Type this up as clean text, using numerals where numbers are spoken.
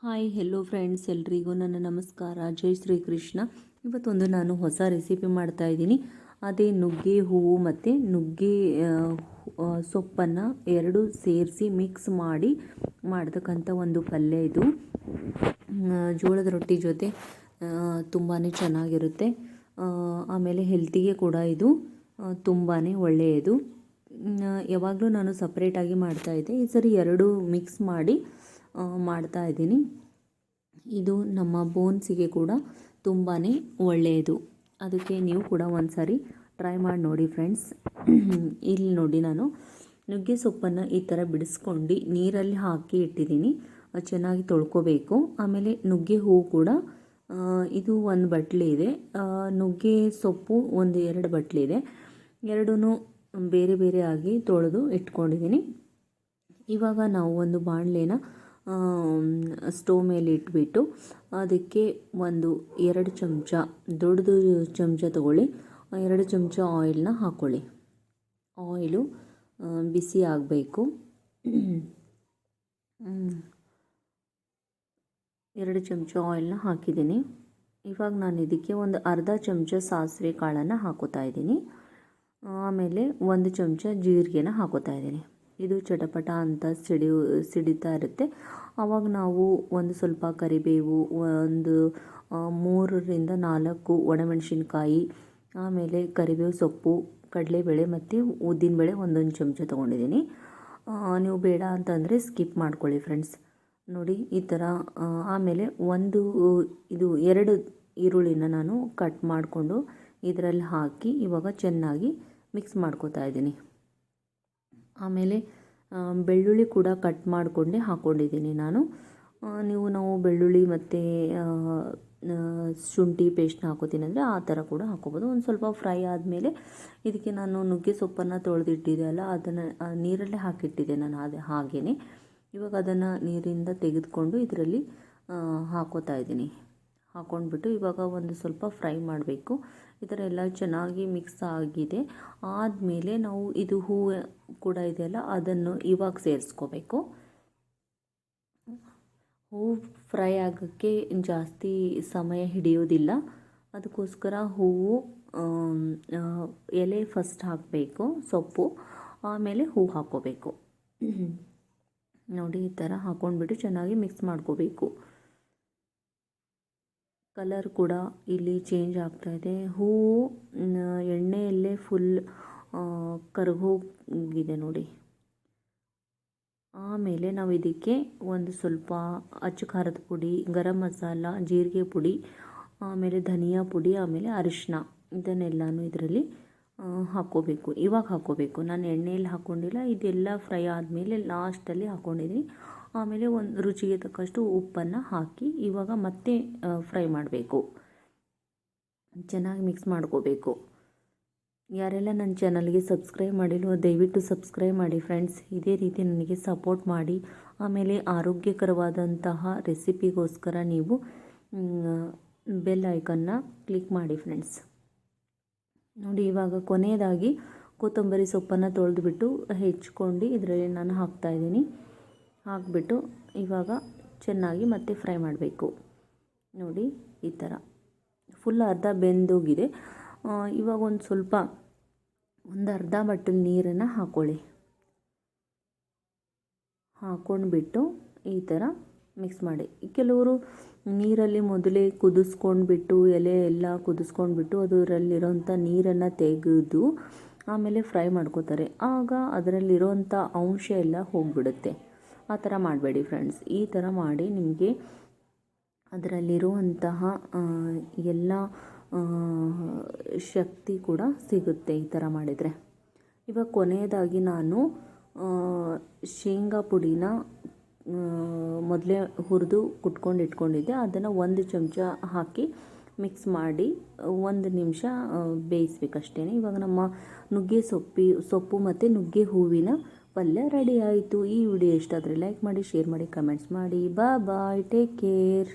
Hi hello friends, ಎಲ್ರಿಗೂ ನನ್ನ ನಮಸ್ಕಾರ. ಜೈ ಶ್ರೀ ಕೃಷ್ಣ. ಇವತ್ತೊಂದು ನಾನು ಹೊಸ ರೆಸಿಪಿ ಮಾಡ್ತಾಯಿದ್ದೀನಿ. ಅದೇ ನುಗ್ಗೆ ಹೂವು ಮತ್ತು ನುಗ್ಗೆ ಸೊಪ್ಪನ್ನು ಎರಡು ಸೇರಿಸಿ ಮಿಕ್ಸ್ ಮಾಡಿ ಮಾಡ್ತಕ್ಕಂಥ ಒಂದು ಪಲ್ಯ ಇದು. ಜೋಳದ ರೊಟ್ಟಿ ಜೊತೆ ತುಂಬಾ ಚೆನ್ನಾಗಿರುತ್ತೆ. ಆಮೇಲೆ ಹೆಲ್ತಿಗೆ ಕೂಡ ಇದು ತುಂಬಾ ಒಳ್ಳೆಯದು. ಯಾವಾಗಲೂ ನಾನು ಸಪ್ರೇಟಾಗಿ ಮಾಡ್ತಾಯಿದ್ದೆ, ಈ ಸರಿ ಎರಡು ಮಿಕ್ಸ್ ಮಾಡಿ ಮಾಡ್ತಾ ಇದ್ದೀನಿ. ಇದು ನಮ್ಮ ಬೋನ್ಸಿಗೆ ಕೂಡ ತುಂಬಾ ಒಳ್ಳೆಯದು. ಅದಕ್ಕೆ ನೀವು ಕೂಡ ಒಂದು ಸಾರಿ ಟ್ರೈ ಮಾಡಿ ನೋಡಿ ಫ್ರೆಂಡ್ಸ್. ಇಲ್ಲಿ ನೋಡಿ, ನಾನು ನುಗ್ಗೆ ಸೊಪ್ಪನ್ನು ಈ ಥರ ಬಿಡಿಸ್ಕೊಂಡು ನೀರಲ್ಲಿ ಹಾಕಿ ಇಟ್ಟಿದ್ದೀನಿ. ಚೆನ್ನಾಗಿ ತೊಳ್ಕೊಬೇಕು. ಆಮೇಲೆ ನುಗ್ಗೆ ಹೂವು ಕೂಡ ಇದು ಒಂದು ಬಟ್ಲಿ ಇದೆ. ನುಗ್ಗೆ ಸೊಪ್ಪು ಒಂದು 2 ಬಟ್ಲಿ ಇದೆ. ಎರಡೂ ಬೇರೆ ಬೇರೆ ಆಗಿ ತೊಳೆದು ಇಟ್ಕೊಂಡಿದ್ದೀನಿ. ಇವಾಗ ನಾವು ಒಂದು ಬಾಣಲೆನ ಸ್ಟೋವ್ ಮೇಲೆ ಇಟ್ಬಿಟ್ಟು ಅದಕ್ಕೆ ಒಂದು 2 ಚಮಚ, ದೊಡ್ಡದು ಚಮಚ ತಗೊಳ್ಳಿ, 2 ಚಮಚ ಆಯಿಲ್ನ ಹಾಕ್ಕೊಳ್ಳಿ. ಆಯಿಲು ಬಿಸಿ ಆಗಬೇಕು. 2 ಚಮಚ ಆಯಿಲ್ನ ಹಾಕಿದ್ದೀನಿ. ಇವಾಗ ನಾನು ಇದಕ್ಕೆ ಒಂದು ಅರ್ಧ ಚಮಚ ಸಾಸಿವೆ ಕಾಳನ್ನು ಹಾಕೋತಾ ಇದ್ದೀನಿ. ಆಮೇಲೆ 1 ಚಮಚ ಜೀರಿಗೆನ ಹಾಕೋತಾ ಇದ್ದೀನಿ. ಇದು ಚಟಪಟ ಅಂತ ಸಿಡಿತಾ ಇರುತ್ತೆ. ಆವಾಗ ನಾವು ಒಂದು ಸ್ವಲ್ಪ ಕರಿಬೇವು, ಒಂದು 3ರಿಂದ 4 ಒಣಮೆಣಸಿನ್ಕಾಯಿ, ಆಮೇಲೆ ಕರಿಬೇವು ಸೊಪ್ಪು, ಕಡಲೆಬೇಳೆ ಮತ್ತು ಉದ್ದಿನಬೇಳೆ 1 ಚಮಚ ತೊಗೊಂಡಿದ್ದೀನಿ. ನೀವು ಬೇಡ ಅಂತಂದರೆ ಸ್ಕಿಪ್ ಮಾಡ್ಕೊಳ್ಳಿ ಫ್ರೆಂಡ್ಸ್. ನೋಡಿ ಈ ಥರ. ಆಮೇಲೆ 2 ಈರುಳ್ಳಿನ ನಾನು ಕಟ್ ಮಾಡಿಕೊಂಡು ಇದರಲ್ಲಿ ಹಾಕಿ ಇವಾಗ ಚೆನ್ನಾಗಿ ಮಿಕ್ಸ್ ಮಾಡ್ಕೋತಾ ಇದ್ದೀನಿ. ಆಮೇಲೆ ಬೆಳ್ಳುಳ್ಳಿ ಕೂಡ ಕಟ್ ಮಾಡಿಕೊಂಡೆ ಹಾಕ್ಕೊಂಡಿದ್ದೀನಿ ನಾನು. ನಾವು ಬೆಳ್ಳುಳ್ಳಿ ಮತ್ತು ಶುಂಠಿ ಪೇಸ್ಟ್ನ ಹಾಕೋತೀನಿ ಅಂದರೆ ಆ ಥರ ಕೂಡ ಹಾಕೋಬೋದು. ಒಂದು ಸ್ವಲ್ಪ ಫ್ರೈ ಆದಮೇಲೆ ಇದಕ್ಕೆ ನಾನು ನುಗ್ಗೆ ಸೊಪ್ಪನ್ನು ತೊಳೆದಿಟ್ಟಿದೆ ಅಲ್ಲ, ಅದನ್ನು ನೀರಲ್ಲೇ ಹಾಕಿಟ್ಟಿದ್ದೆ ನಾನು. ಹಾಗೆಯೇ ಇವಾಗ ಅದನ್ನು ನೀರಿಂದ ತೆಗೆದುಕೊಂಡು ಇದರಲ್ಲಿ ಹಾಕೋತಾ ಇದ್ದೀನಿ. ಹಾಕ್ಕೊಂಡ್ಬಿಟ್ಟು ಇವಾಗ ಒಂದು ಸ್ವಲ್ಪ ಫ್ರೈ ಮಾಡಬೇಕು. ಈ ಥರ ಎಲ್ಲ ಚೆನ್ನಾಗಿ ಮಿಕ್ಸ್ ಆಗಿದೆ. ಆದಮೇಲೆ ನಾವು ಇದು ಹೂವು ಕೂಡ ಇದೆಯಲ್ಲ, ಅದನ್ನು ಇವಾಗ ಸೇರಿಸ್ಕೋಬೇಕು. ಹೂವು ಫ್ರೈ ಆಗೋಕ್ಕೆ ಜಾಸ್ತಿ ಸಮಯ ಹಿಡಿಯೋದಿಲ್ಲ. ಅದಕ್ಕೋಸ್ಕರ ಹೂವು ಎಲೆ ಫಸ್ಟ್ ಹಾಕಬೇಕು, ಸೊಪ್ಪು, ಆಮೇಲೆ ಹೂವು ಹಾಕ್ಕೋಬೇಕು. ನೋಡಿ ಈ ಥರ ಹಾಕ್ಕೊಂಡ್ಬಿಟ್ಟು ಚೆನ್ನಾಗಿ ಮಿಕ್ಸ್ ಮಾಡ್ಕೋಬೇಕು. ಕಲರ್ ಕೂಡ ಇಲ್ಲಿ ಚೇಂಜ್ ಆಗ್ತಾಯಿದೆ. ಹೂವು ಎಣ್ಣೆಯಲ್ಲೇ ಫುಲ್ ಕರಗೋಗಿದೆ ನೋಡಿ. ಆಮೇಲೆ ನಾವು ಇದಕ್ಕೆ ಒಂದು ಸ್ವಲ್ಪ ಅಚ್ಚ ಖಾರದ ಪುಡಿ, ಗರಂ ಮಸಾಲ, ಜೀರಿಗೆ ಪುಡಿ, ಆಮೇಲೆ ಧನಿಯಾ ಪುಡಿ, ಆಮೇಲೆ ಅರಿಶಿನ, ಇದನ್ನೆಲ್ಲನೂ ಇದರಲ್ಲಿ ಹಾಕ್ಕೋಬೇಕು. ಇವಾಗ ಹಾಕ್ಕೋಬೇಕು. ನಾನು ಎಣ್ಣೆಯಲ್ಲಿ ಹಾಕ್ಕೊಂಡಿಲ್ಲ. ಇದೆಲ್ಲ ಫ್ರೈ ಆದಮೇಲೆ ಲಾಸ್ಟಲ್ಲಿ ಹಾಕ್ಕೊಂಡಿದ್ದೀನಿ. ಆಮೇಲೆ ಒಂದು ರುಚಿಗೆ ತಕ್ಕಷ್ಟು ಉಪ್ಪನ್ನು ಹಾಕಿ ಇವಾಗ ಮತ್ತೆ ಫ್ರೈ ಮಾಡಬೇಕು. ಚೆನ್ನಾಗಿ ಮಿಕ್ಸ್ ಮಾಡ್ಕೋಬೇಕು. ಯಾರೆಲ್ಲ ನನ್ನ ಚಾನಲ್ಗೆ ಸಬ್ಸ್ಕ್ರೈಬ್ ಮಾಡಿಲ್ವೋ ದಯವಿಟ್ಟು ಸಬ್ಸ್ಕ್ರೈಬ್ ಮಾಡಿ ಫ್ರೆಂಡ್ಸ್. ಇದೇ ರೀತಿ ನನಗೆ ಸಪೋರ್ಟ್ ಮಾಡಿ. ಆಮೇಲೆ ಆರೋಗ್ಯಕರವಾದಂತಹ ರೆಸಿಪಿಗೋಸ್ಕರ ನೀವು ಬೆಲ್ ಐಕನ್ನ ಕ್ಲಿಕ್ ಮಾಡಿ ಫ್ರೆಂಡ್ಸ್. ನೋಡಿ ಇವಾಗ ಕೊನೆಯದಾಗಿ ಕೊತ್ತಂಬರಿ ಸೊಪ್ಪನ್ನು ತೊಳೆದುಬಿಟ್ಟು ಹೆಚ್ಕೊಂಡು ಇದರಲ್ಲಿ ನಾನು ಹಾಕ್ತಾಯಿದ್ದೀನಿ. ಹಾಕಿಬಿಟ್ಟು ಇವಾಗ ಚೆನ್ನಾಗಿ ಮತ್ತೆ ಫ್ರೈ ಮಾಡಬೇಕು. ನೋಡಿ ಈ ಥರ ಫುಲ್ ಅರ್ಧ ಬೆಂದೋಗಿದೆ. ಇವಾಗ ಒಂದು ಅರ್ಧ ಬಟ್ಟಲು ನೀರನ್ನು ಹಾಕ್ಕೊಳ್ಳಿ. ಹಾಕ್ಕೊಂಡ್ಬಿಟ್ಟು ಈ ಥರ ಮಿಕ್ಸ್ ಮಾಡಿ. ಕೆಲವರು ನೀರಲ್ಲಿ ಮೊದಲೇ ಕುದಿಸ್ಕೊಂಡ್ಬಿಟ್ಟು, ಎಲೆ ಎಲ್ಲ ಕುದಿಸ್ಕೊಂಡ್ಬಿಟ್ಟು ಅದರಲ್ಲಿರೋಂಥ ನೀರನ್ನು ತೆಗೆದು ಆಮೇಲೆ ಫ್ರೈ ಮಾಡ್ಕೋತಾರೆ. ಆಗ ಅದರಲ್ಲಿರೋಂಥ ಅಂಶ ಎಲ್ಲ ಹೋಗಿಬಿಡುತ್ತೆ. ಆ ಥರ ಮಾಡಬೇಡಿ ಫ್ರೆಂಡ್ಸ್. ಈ ಥರ ಮಾಡಿ ನಿಮಗೆ ಅದರಲ್ಲಿರುವಂತಹ ಎಲ್ಲ ಶಕ್ತಿ ಕೂಡ ಸಿಗುತ್ತೆ ಈ ಥರ ಮಾಡಿದರೆ. ಇವಾಗ ಕೊನೆಯದಾಗಿ ನಾನು ಶೇಂಗಾ ಪುಡಿನ ಮೊದಲೇ ಹುರಿದು ಕುಟ್ಕೊಂಡು ಇಟ್ಕೊಂಡಿದ್ದೆ. ಅದನ್ನು 1 ಚಮಚ ಹಾಕಿ ಮಿಕ್ಸ್ ಮಾಡಿ 1 ನಿಮಿಷ ಬೇಯಿಸ್ಬೇಕಷ್ಟೇ. ಇವಾಗ ನಮ್ಮ ನುಗ್ಗೆ ಸೊಪ್ಪು ಮತ್ತು ನುಗ್ಗೆ ಹೂವಿನ ಪಲ್ಯ ರೆಡಿ ಆಯಿತು. ಈ ವಿಡಿಯೋ ಇಷ್ಟ ಆದರೆ ಲೈಕ್ ಮಾಡಿ, ಶೇರ್ ಮಾಡಿ, ಕಮೆಂಟ್ಸ್ ಮಾಡಿ. ಬಾಯ್, ಟೇಕ್ ಕೇರ್.